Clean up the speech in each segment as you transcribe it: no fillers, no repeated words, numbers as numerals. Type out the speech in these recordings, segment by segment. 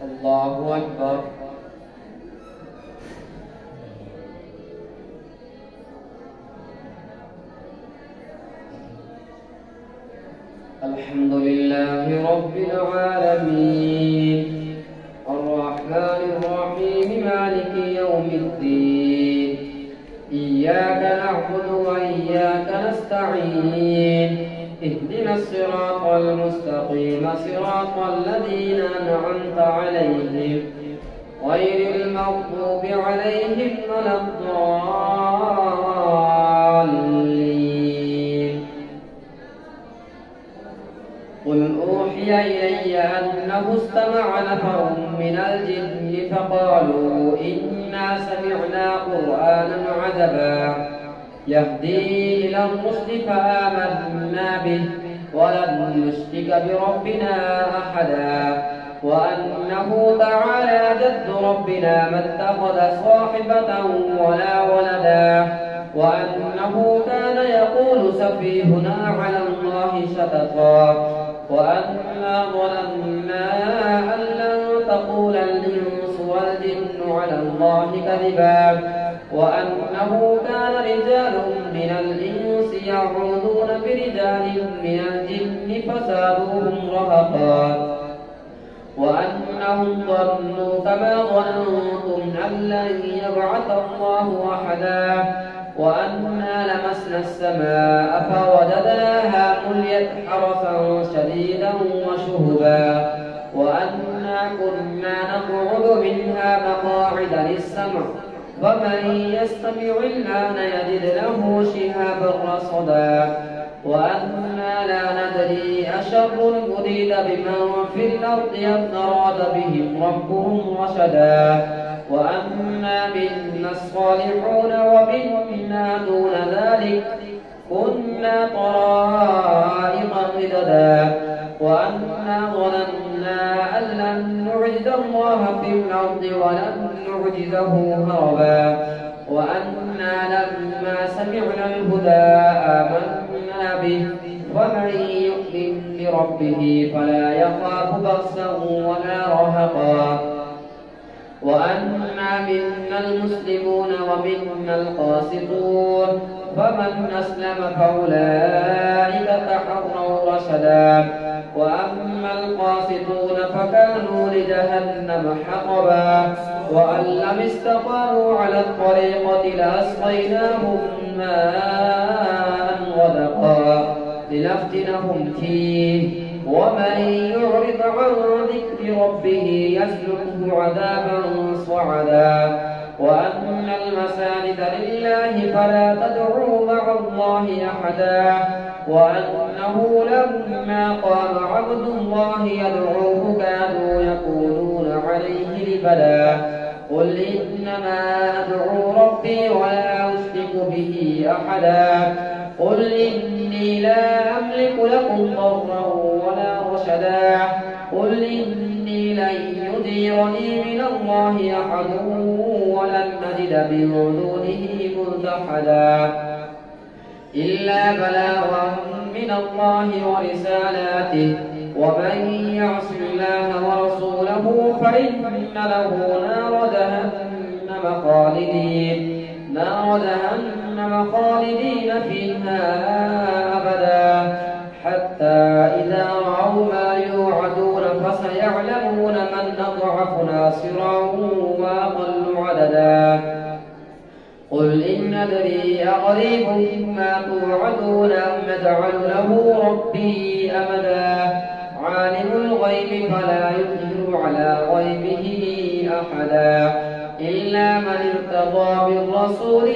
الله أكبر. الحمد لله رب العالمين الرحمن الرحيم مالك يوم الدين إياك نعبد وإياك نستعين اهدنا الصراط المستقيم صراط الذين أنعمت عليهم غير المغضوب عليهم ولا الضالين. قل أوحي إلي أنه استمع نفر من الجن فقالوا إنا سمعنا قرآنا عجبا يهدي إلى الرشد فآمنا به ولن نشرك بربنا أحدا وأنه تعالى جد ربنا ما اتخذ صاحبة ولا ولدا وأنه كان يقول سفيهنا على الله شططا وأنا ظننا أن لن تقول الإنس والجن على الله كذبا وأنه كان رجال من الإنس يعوذون برجال من الجن فزادوهم رهقا وأنهم ظنوا كما ظننتم أن لن يبعث الله أحدا وأنا لمسنا السماء فوجدناها مليت حرسا شديدا وشهبا وأنا كنا نقعد منها مقاعد للسمع فمن يستمع الآن يجد له شهابا رصدا وأنا لا ندري أشر أريد بمن في الأرض أم أراد بهم ربهم رشدا وأنا منا الصالحون ومنا دون ذلك كنا طرائق قددا وأنا ظننا أن لن نعجز الله في الأرض ولن نعجزه هربا وأنا لما سمعنا الهدى آمنا به ومن يؤمن بربه فلا يخاف بخسا ولا رهقا وأنا منا المسلمون ومنا القاسطون فمن أسلم فأولئك تحروا رشدا وأما القاسطون فكانوا لجهنم حطبا وأن لم استقاموا على الطريقة لأسقيناهم ماء غدقا لنفتنهم فيه ومن يعرض عن ذكر ربه يسلكه عذابا صعدا وأن المساجد لله فلا تدعوا مع الله أحدا وأنه لما قام عبد الله يدعوه كادوا يكونون عليه لبدا قل إنما أدعو ربي ولا أشرك به أحدا قل إني لا أملك لكم ضرا ولا رشدا قل إني لن يجيرني من الله أحد ولن أجد من دونه ملتحدا إلا بلاغا من الله ورسالاته ومن يعص الله ورسوله فإن له نار جهنم خالدين فيها أبدا حتى إذا رأوا ما يوعدون فسيعلمون من أضعف ناصرا وأقل عددا قل إن أدري أقريب ما توعدون أم نجعل له ربي أمدا عالم الغيب فلا يظهر على غيبه أحدا إلا من ارتضى بالرسول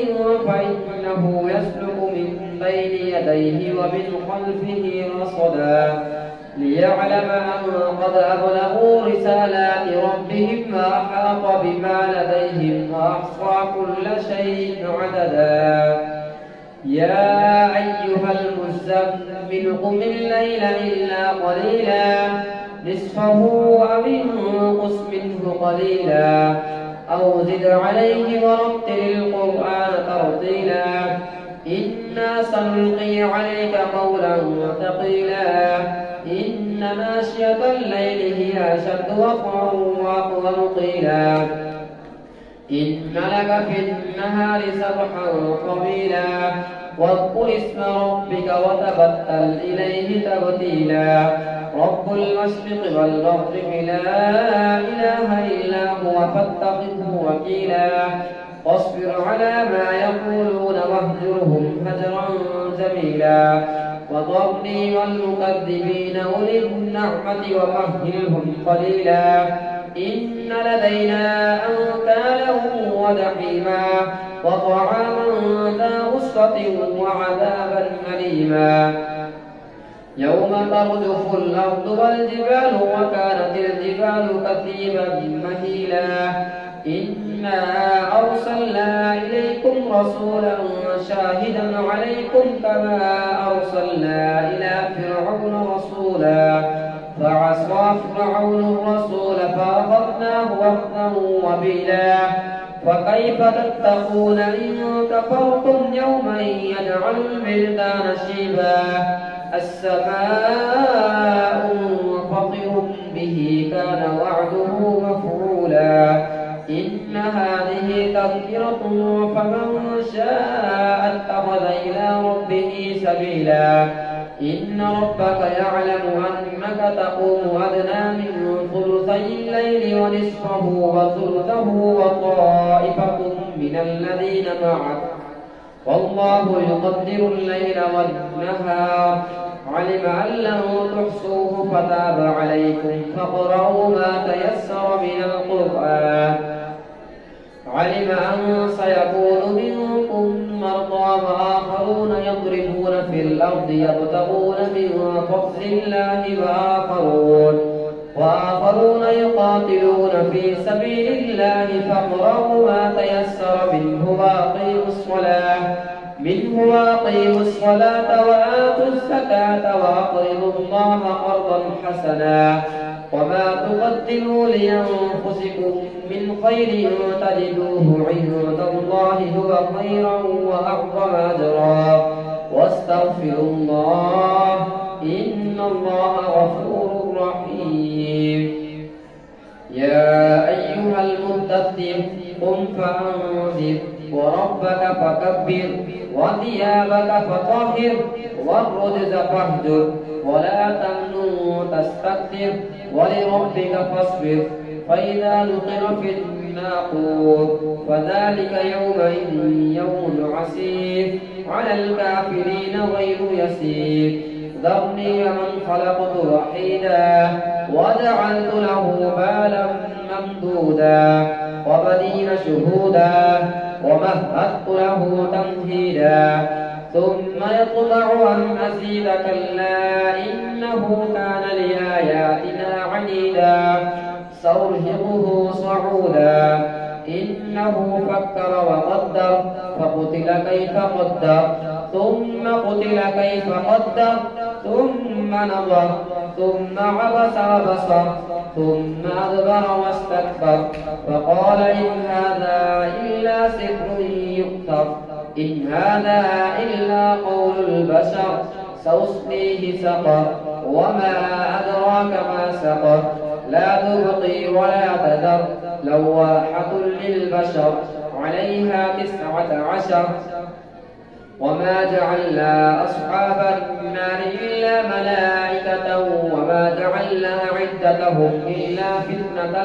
فإنه يسلك من بين يديه ومن خلفه رصدا ليعلم أن قد أبلغوا رسالات ربهم وأحاط بما لديهم وأحصى كل شيء عددا يا أيها المزمل قم الليل إلا قليلا نصفه أو انقص منه قليلا أو زد عليه ورتل القرآن ترتيلا إنا سنلقي عليك قولا ثقيلا إن ناشئة الليل هي أشد وطئا وأقوم قيلا إن لك في النهار سبحا طويلا واذكر اسم ربك وتبتل إليه تبتيلا رب المشرق والمغرب لا إله إلا هو فاتخذه وكيلا واصبر على ما يقولون واهجرهم هجرا جميلا وذرني والمكذبين أولي النعمة ومهلهم قليلا إن لدينا أنكالا وجحيما وطعاما ذا غصة وعذابا أليما يوم ترجف الأرض والجبال وكانت الجبال كثيبا مهيلا إنا أرسلنا إليكم رسولا شاهدا عليكم كما أرسلنا إلى فرعون رسولا فعصى فرعون الرسول فأخذناه أخذا وبيلا فكيف تتقون إن كفرتم يوما يجعل البلدان شيبا السماء منفطر به كان وعده مفعولا إن هذه تذكرة فمن شاء اتخذ إلى ربه سبيلا إن ربك يعلم أنك تقوم أدنى من ثلثي الليل ونصفه وثلثه وطائفة من الذين معك والله يقدر الليل والنهار علم أن لن تحصوه فتاب عليكم فاقرؤوا ما تيسر من القرآن علم أن سيكون منكم مرضى وآخرون يضربون في الأرض يبتغون من فضل الله وآخرون يقاتلون في سبيل الله فاقرؤوا ما تيسر منه وأقيموا الصلاة وآتوا الزكاة وأقرضوا الله قرضا حسنا وما تقدموا لأنفسكم من خير تجدوه عند الله هو خيرا وأعظم أجرا واستغفروا الله إن الله غفور رحيم يا أيها المدثر قم فأنذر وربك فكبر وثيابك فطهر والرجز فاهجر ولا تمنن تستكثر ولربك فاصبر فإذا نقر في الناقور فذلك يومئذ يوم عسير على الكافرين غير يسير ذرني ومن خلقت وحيدا وجعلت له مالا ممدودا وبنين شهودا ومهدت له تمهيدا ثم يطمع أن أزيد كلا إنه كان لآياتنا عنيدا سأرهقه صعودا إنه فكر وقدر فقتل كيف قدر ثم قتل كيف قدر ثم نظر ثم عبس وبصر ثم أدبر واستكبر فقال إن هذا إلا سحر يؤثر إن هذا إلا قول البشر سأصليه سقر وما أدراك ما سقر لا تبقي ولا تذر لواحة للبشر عليها 19 وما جعلنا أصحاب النار إلا ملائكة وما جعلنا عدتهم إلا فتنة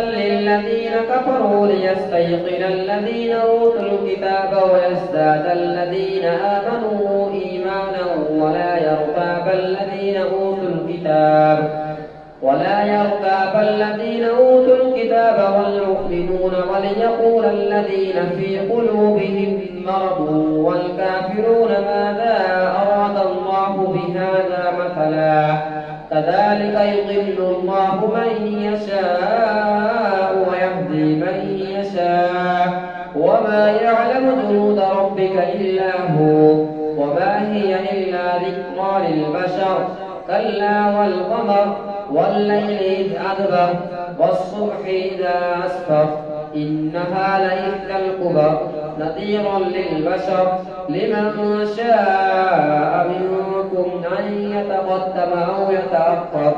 للذين كفروا ليستيقن الذين أوتوا الكتاب ويزداد الذين آمنوا إيمانا ولا يرتاب الذين أوتوا الكتاب والمؤمنون وليقول الذين في قلوبهم مرض والكافرون ماذا أراد الله بهذا مثلا كذلك يضل الله من يشاء ويهدي من يشاء وما يعلم جنود ربك إلا هو وما هي إلا ذكرى للبشر كلا والقمر والليل إذ أدبر والصبح إذا أسفر إنها لإحدى الكبر نذيرا للبشر لمن شاء منكم أن يتقدم أو يتأخر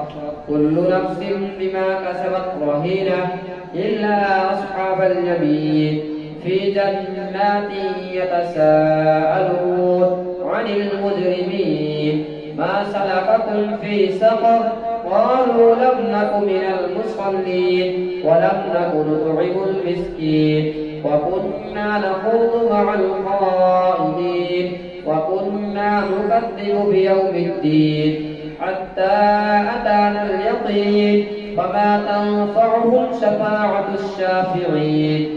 كل نفس بما كسبت رهينة إلا أصحاب اليمين في جنات يتساءلون عن المجرمين ما سلككم في سقر قالوا لم نك من المصلين ولم نك نطعم المسكين وكنا نخوض مع الخائضين وكنا نكذب بيوم الدين حتى أتانا اليقين فما تنفعهم شفاعة الشافعين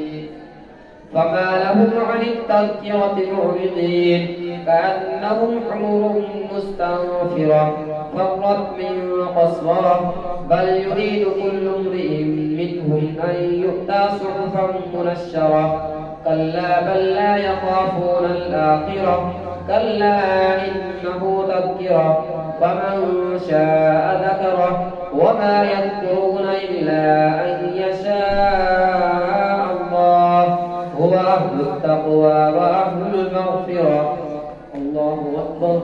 فما لهم عن التذكرة معرضين كأنهم حمر مستنفرة فرت من قسورة بل يريد كل امرئ منهم أن يؤتى صحفا منشرة كلا بل لا يخافون الآخرة كلا إنه تذكرة فمن شاء ذكره وما يذكرون إلا أن يشاء الله هو أهل التقوى وأهل المغفرة. الله أكبر.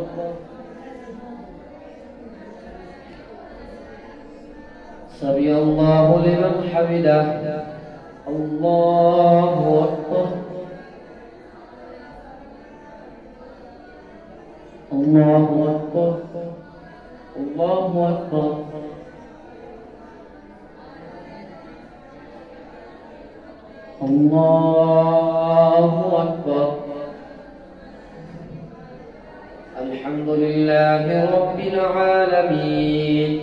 سمع الله لمن حمده. الله أكبر. الله أكبر. الله أكبر. الله أكبر. الحمد لله رب العالمين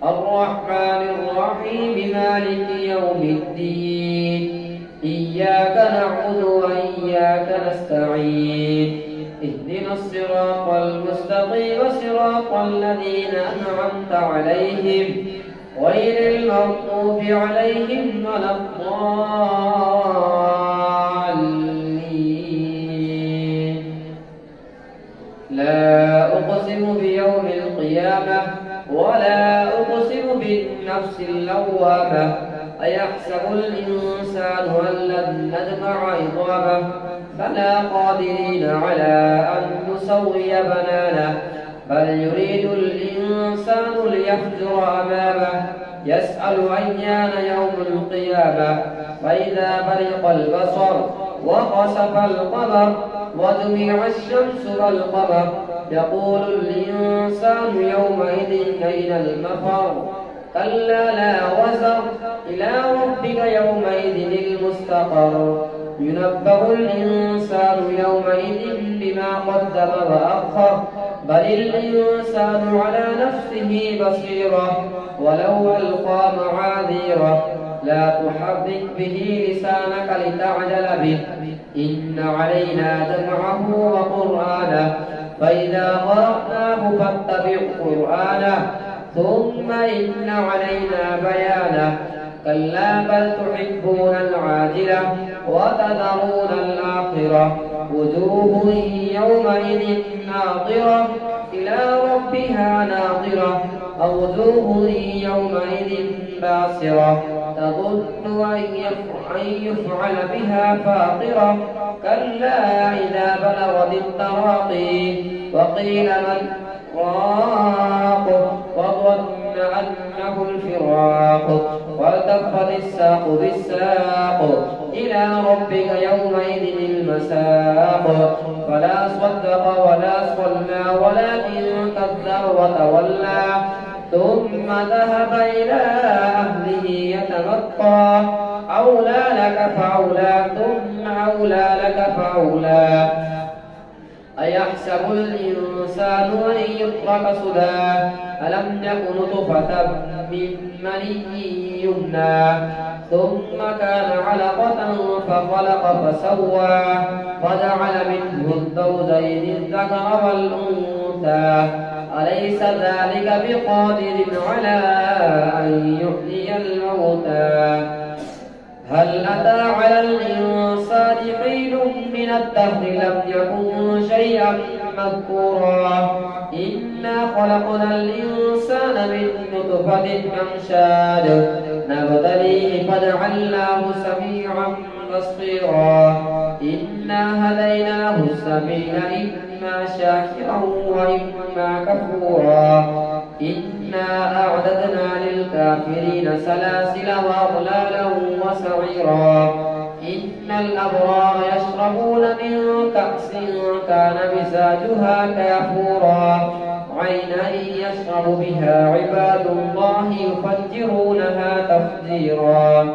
الرحمن الرحيم مالك يوم الدين إياك نعبد وإياك نستعين اهدنا الصراط المستقيم صراط الذين أنعمت عليهم غير المغضوب عليهم ولا الضالين. لا أقسم بيوم القيامة ولا أقسم بالنفس اللوامة أيحسب الإنسان أن لن نجمع عظامه بلى قادرين على أن نسوي بنانه بل يريد الإنسان ليفجر أمامه يسأل أيان يوم القيامة فإذا برق البصر وخسف القمر وجمع الشمس والقمر يقول الإنسان يومئذ أين المفر كلا لا وزر إلى ربك يومئذ المستقر ينبأ الإنسان يومئذ بما قدم وأخر بل الإنسان على نفسه بصيرة ولو ألقى معاذيره لا تحرك به لسانك لتعجل به إن علينا جمعه وقرآنه فإذا قرأناه فاتبع قرآنه ثم إن علينا بيانه كلا بل تحبون العاجلة وتذرون الآخرة وجوه يومئذ ناظرة إلى ربها ناظرة ووجوه يومئذ باسرة تظن أن يفعل بها فاقرة كلا إذا بلغت التراقي وقيل من راق وظن أنه الفراق والتفت الساق بالساق إلى ربك يومئذ المساق فلا صدق ولا صلى ولكن كذب وتولى ثم ذهب إلى أهله يتمطى أولى لك فأولى ثم أولى لك فأولى أيحسب الإنسان أن يترك سدى ألم يك نطفة من مني يمنى ثم كان علقة فخلق فسوى فجعل منه الزوجين الذكر والأنثى أليس ذلك بقادر على أن يحيي الموتى هل أتى على الإنسان حين من الدهر لم يكن شيئا مذكورا إنا خلقنا الإنسان من نطفة أمشاج نبتليه فجعلناه سميعا تسخيرا إنا هديناه السبيل إما شاكرا وإما كفورا إنا أعددنا للكافرين سلاسل وأغلالا وسعيرا إن الأبرار يشربون من كأس كان مزاجها كافورا عينا يشرب بها عباد الله يفجرونها تفجيرا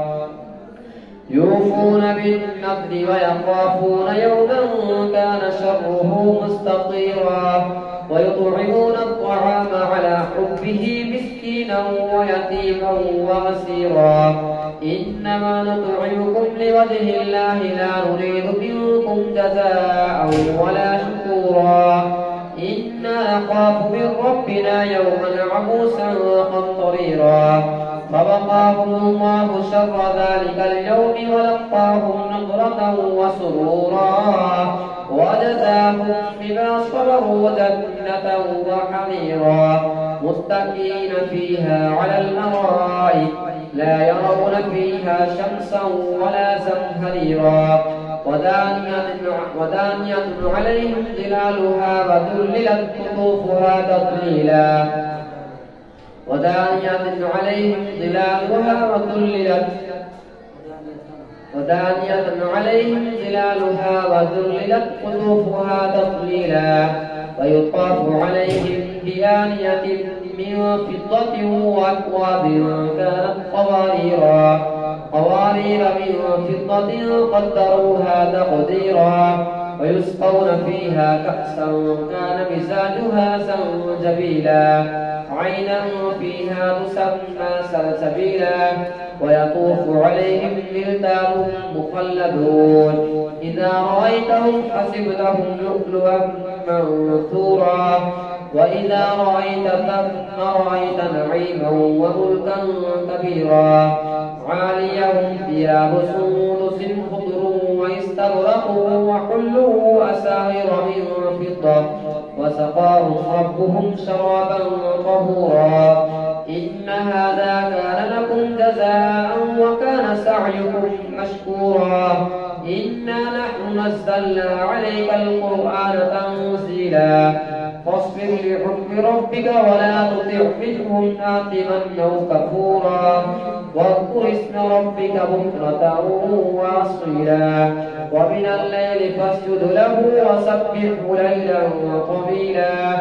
يوفون بالنذر ويخافون يوما كان شره مستطيرا ويطعمون الطعام على حبه مسكينا ويتيما واسيرا إنما نطعمكم لوجه الله لا نريد منكم جزاء ولا شكورا إنا نخاف من ربنا يوما عبوسا قمطريرا فوقاهم الله شر ذلك اليوم ولقاهم نضرة وسرورا وجزاهم بما صبروا جنة وحريرا متكئين فيها على الأرائك لا يرون فيها شمسا ولا زمهريرا ودانية عليهم ظلالها وذللت قطوفها تضليلا ودانية عليهم ظلالها وذللت قطوفها تضليلا ويطاف عليهم بآنية من فضة وأكواب كانت قوارير من فضة قدروها تقديرا ويسقون فيها كأسا كان مزاجها زنجبيلا عينا فيها تسمى سلسبيلا ويطوف عليهم ولدان مخلدون إذا رأيتهم حسبتهم لؤلؤا منثورا وإذا رأيت ثم رأيت نعيما وملكا كبيرا عاليهم ثياب سندس خضر واستبرق وحلوا أساور من فضة وسقاهم ربهم شرابا طهورا إن هذا كان لكم جزاء وكان سعيكم مشكورا إنا نحن نزلنا عليك القرآن تنزيلا فاصبر لحكم ربك ولا تطع منهم آثما أو كفورا واذكر اسم ربك بكرة وأصيلا ومن الليل فاسجد له وسبحه ليلا طويلا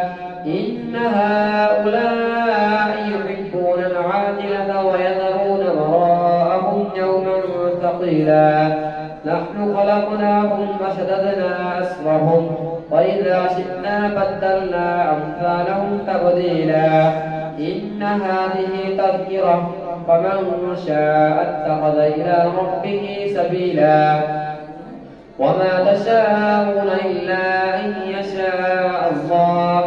إن هؤلاء يحبون العاجلة ويذرون وراءهم يوما ثقيلا نحن خلقناهم وشددنا أسرهم وإذا شئنا بدلنا أمثالهم تبديلا إن هذه تذكرة فمن شاء اتخذ إلى ربه سبيلا وما تشاءون إلا أن يشاء الله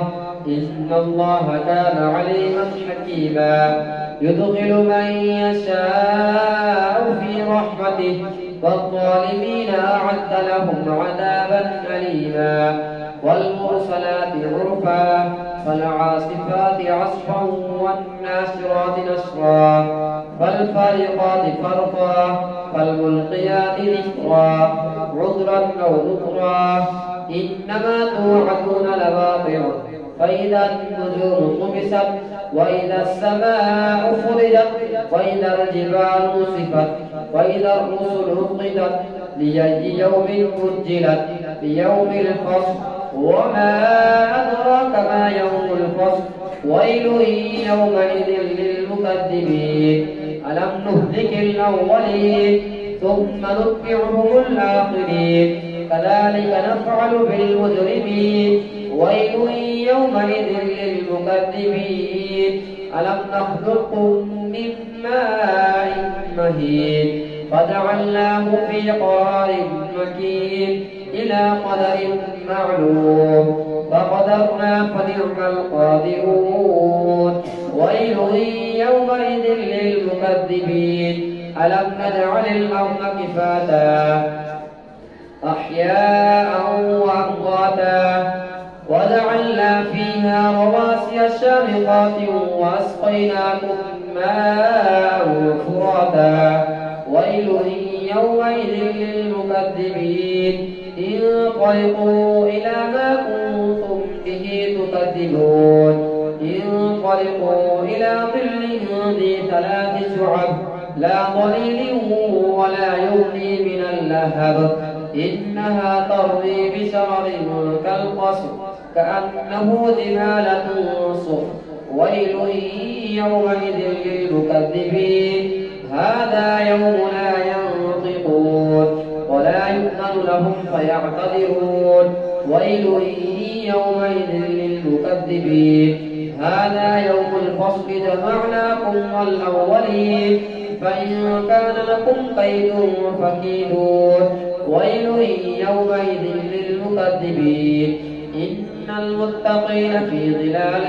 إن الله كان عليما حكيما يدخل من يشاء في رحمته والظالمين أعد لهم عذابا أليما والمرسلات عرفا فالعاصفات عصفا والناشرات نشرا فالفارقات فرقا فالملقيات ذكرا عذرا أو نذرا إنما توعدون لواقع فإذا النجوم طمست وإذا السماء فرجت وإذا الجبال نصفت وإذا الرسل أقتت لأي يوم أجلت ليوم الفصل وما أدراك ما يوم الفصل ويل يومئذ للمكذبين ألم نهلك الأولين ثم نتبعهم الآخرين كذلك نفعل بالمجرمين ويل يومئذ للمكذبين ألم نخلقكم من ماء مهين فجعلناه في قرار مكين إلى قدر معلوم فقدرنا فنعم القادرون ويل يومئذ للمكذبين ألم نجعل الأرض كفاتا أحياء وأمواتا وجعلنا فيها رواسي شامخات وأسقيناكم ماء فراتا ويل يومئذ للمكذبين انطلقوا إلى ما كنتم به تكذبون انطلقوا إلى ظل ذي 3 شعب لا ظليل ولا يغني من اللهب إنها ترمي بشرر كالقصر كأنه جمالة صفر ويل يومئذ للمكذبين هذا يوم لا ينطقون ولا يؤذن لهم فيعتذرون ويل يومئذ للمكذبين هذا يوم الفصل جمعناكم والأولين فإن كان لكم كيد فكيدون ويل يومئذ للمكذبين إن المتقين في ظلال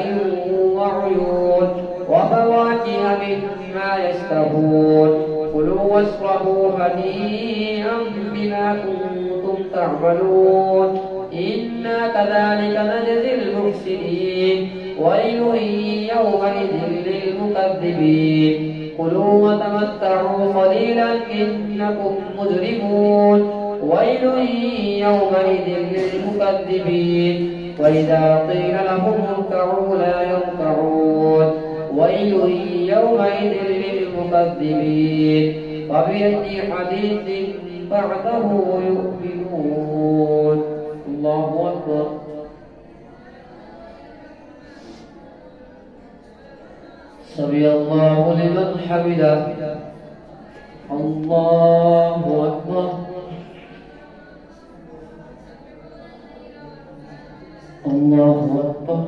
وعيون وفواكه مما يشتهون كلوا واشربوا هنيئا بما كنتم تعملون إنا كذلك نجزي المحسنين ويل يومئذ للمكذبين كلوا وتمتعوا قليلا إنكم مجرمون ويل يومئذ للمكذبين وإذا قيل لهم اركعوا لا يركعون ويل يومئذ للمكذبين فبأي حديث بعده يؤمنون الله أكبر سمع الله لمن حمده الله أكبر الله أكبر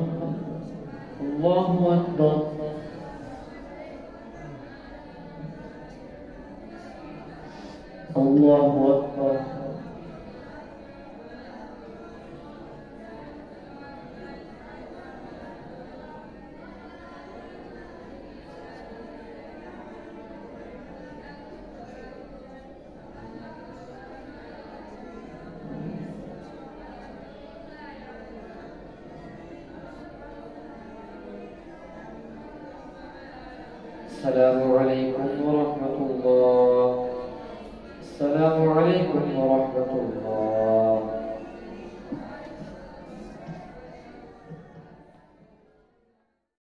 الله أكبر الله أكبر السلام عليكم ورحمة الله السلام عليكم ورحمة الله